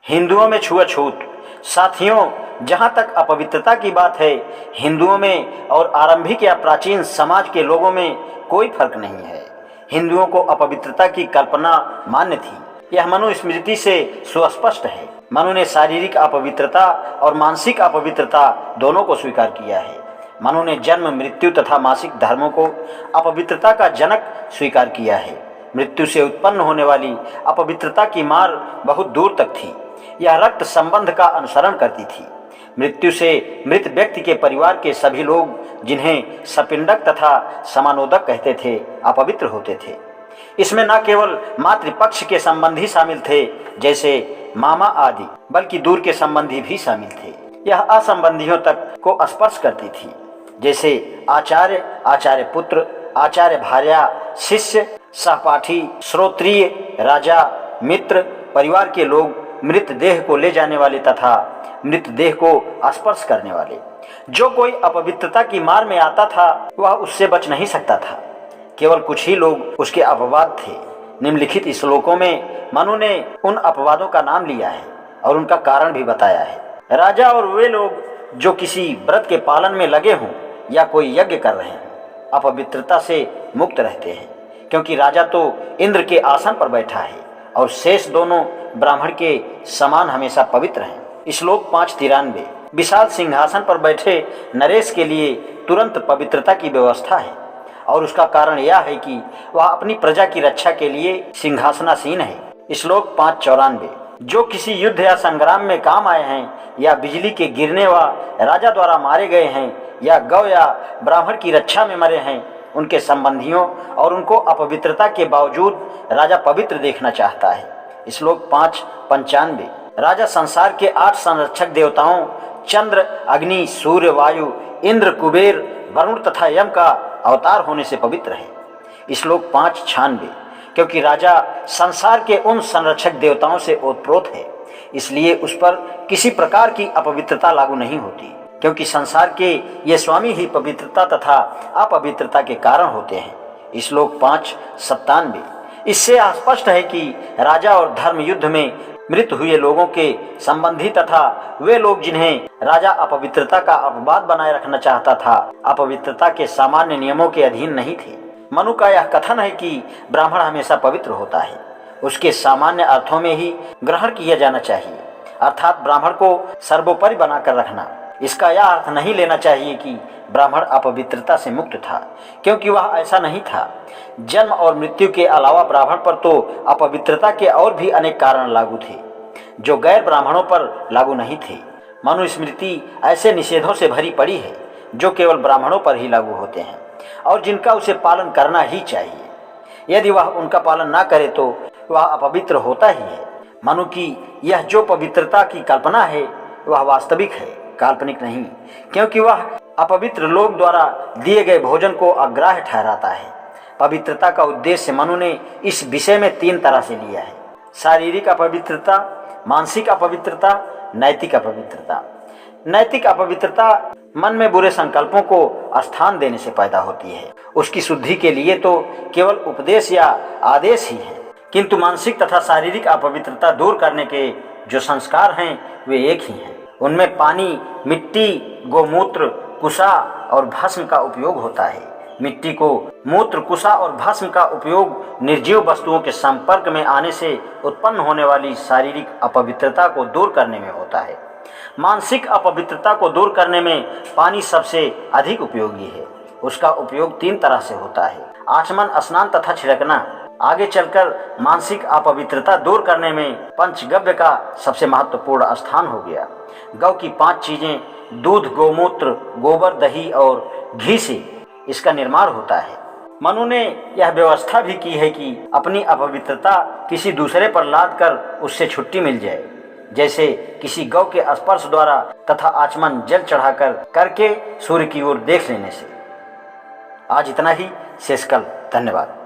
हिंदुओं में छुआछूत। साथियों, जहाँ तक अपवित्रता की बात है, हिंदुओं में और आरंभिक या प्राचीन समाज के लोगों में कोई फर्क नहीं है। हिंदुओं को अपवित्रता की कल्पना मान्य थी, यह मनुस्मृति से सुस्पष्ट है। मनु ने शारीरिक अपवित्रता और मानसिक अपवित्रता दोनों को स्वीकार किया है। मनु ने जन्म, मृत्यु तथा मासिक धर्मों को अपवित्रता का जनक स्वीकार किया है। मृत्यु से उत्पन्न होने वाली अपवित्रता की मार बहुत दूर तक थी। यह रक्त संबंध का अनुसरण करती थी। मृत्यु से मृत व्यक्ति के परिवार के सभी लोग, जिन्हें सपिंडक तथा समानोदक कहते थे, अपवित्र होते थे। इसमें न केवल मातृपक्ष के संबंधी शामिल थे, जैसे मामा आदि, बल्कि दूर के संबंधी भी शामिल थे। यह असंबंधियों तक को स्पर्श करती थी, जैसे आचार्य, आचार्य पुत्र, आचार्य भार्या, शिष्य, सहपाठी, श्रोत्रिय, राजा, मित्र, परिवार के लोग, मृत देह को ले जाने वाले तथा मृत देह को स्पर्श करने वाले। जो कोई अपवित्रता की मार में आता था, वह उससे बच नहीं सकता था। केवल कुछ ही लोग उसके अपवाद थे। निम्नलिखित श्लोकों में मनु ने उन अपवादों का नाम लिया है और उनका कारण भी बताया है। राजा और वे लोग जो किसी व्रत के पालन में लगे हों या कोई यज्ञ कर रहे हों, अपवित्रता से मुक्त रहते हैं, क्योंकि राजा तो इंद्र के आसन पर बैठा है और शेष दोनों ब्राह्मण के समान हमेशा पवित्र हैं। श्लोक 593। विशाल सिंहासन पर बैठे नरेश के लिए तुरंत पवित्रता की व्यवस्था है, और उसका कारण यह है कि वह अपनी प्रजा की रक्षा के लिए सिंहासनासीन है। श्लोक 594। जो किसी युद्ध या संग्राम में काम आए हैं, या बिजली के गिरने व राजा द्वारा मारे गए हैं, या गौ या ब्राह्मण की रक्षा में मरे हैं, उनके संबंधियों और उनको अपवित्रता के बावजूद राजा पवित्र देखना चाहता है। श्लोक 595। राजा संसार के 8 संरक्षक देवताओं चंद्र, अग्नि, सूर्य, वायु, इंद्र, कुबेर, वरुण तथा यम का अवतार होने से पवित्र है। श्लोक 596। क्योंकि राजा संसार के उन संरक्षक देवताओं से ओतप्रोत है, इसलिए उस पर किसी प्रकार की अपवित्रता लागू नहीं होती, क्योंकि संसार के ये स्वामी ही पवित्रता तथा अपवित्रता के कारण होते हैं। श्लोक 597। इससे स्पष्ट है कि राजा और धर्म युद्ध में मृत हुए लोगों के संबंधी तथा वे लोग जिन्हें राजा अपवित्रता का अपवाद बनाए रखना चाहता था, अपवित्रता के सामान्य नियमों के अधीन नहीं थे। मनु का यह कथन है कि ब्राह्मण हमेशा पवित्र होता है, उसके सामान्य अर्थों में ही ग्रहण किया जाना चाहिए, अर्थात ब्राह्मण को सर्वोपरि बनाकर रखना। इसका यह अर्थ नहीं लेना चाहिए कि ब्राह्मण अपवित्रता से मुक्त था, क्योंकि वह ऐसा नहीं था। जन्म और मृत्यु के अलावा ब्राह्मण पर तो अपवित्रता के और भी अनेक कारण लागू थे, जो गैर ब्राह्मणों पर लागू नहीं थे। मनुस्मृति ऐसे निषेधों से भरी पड़ी है जो केवल ब्राह्मणों पर ही लागू होते हैं और जिनका उसे पालन करना ही चाहिए। यदि वह उनका पालन न करे तो वह अपवित्र होता ही है। मनु की यह जो पवित्रता की कल्पना है, वह वास्तविक है, काल्पनिक नहीं, क्योंकि वह अपवित्र लोग द्वारा दिए गए भोजन को अग्राह्य ठहराता है। पवित्रता का उद्देश्य मनु ने इस विषय में 3 तरह से लिया है: शारीरिक अपवित्रता, मानसिक अपवित्रता, नैतिक अपवित्रता। नैतिक अपवित्रता मन में बुरे संकल्पों को स्थान देने से पैदा होती है। उसकी शुद्धि के लिए तो केवल उपदेश या आदेश ही है, किंतु मानसिक तथा शारीरिक अपवित्रता दूर करने के जो संस्कार हैं, वे एक ही हैं। उनमें पानी, मिट्टी, गोमूत्र, कुशा और भस्म का उपयोग होता है। मिट्टी को मूत्र, कुशा और भस्म का उपयोग निर्जीव वस्तुओं के संपर्क में आने से उत्पन्न होने वाली शारीरिक अपवित्रता को दूर करने में होता है। मानसिक अपवित्रता को दूर करने में पानी सबसे अधिक उपयोगी है। उसका उपयोग 3 तरह से होता है: आचमन, स्नान तथा छिड़कना। आगे चलकर मानसिक अपवित्रता दूर करने में पंचगव्य का सबसे महत्वपूर्ण स्थान हो गया। गौ की 5 चीजें, दूध, गोमूत्र, गोबर, दही और घी से इसका निर्माण होता है। मनु ने यह व्यवस्था भी की है कि अपनी अपवित्रता किसी दूसरे पर लाद कर उससे छुट्टी मिल जाए, जैसे किसी गौ के स्पर्श द्वारा तथा आचमन जल चढ़ाकर करके सूर्य की ओर देख लेने से। आज इतना ही, शेष कल। धन्यवाद।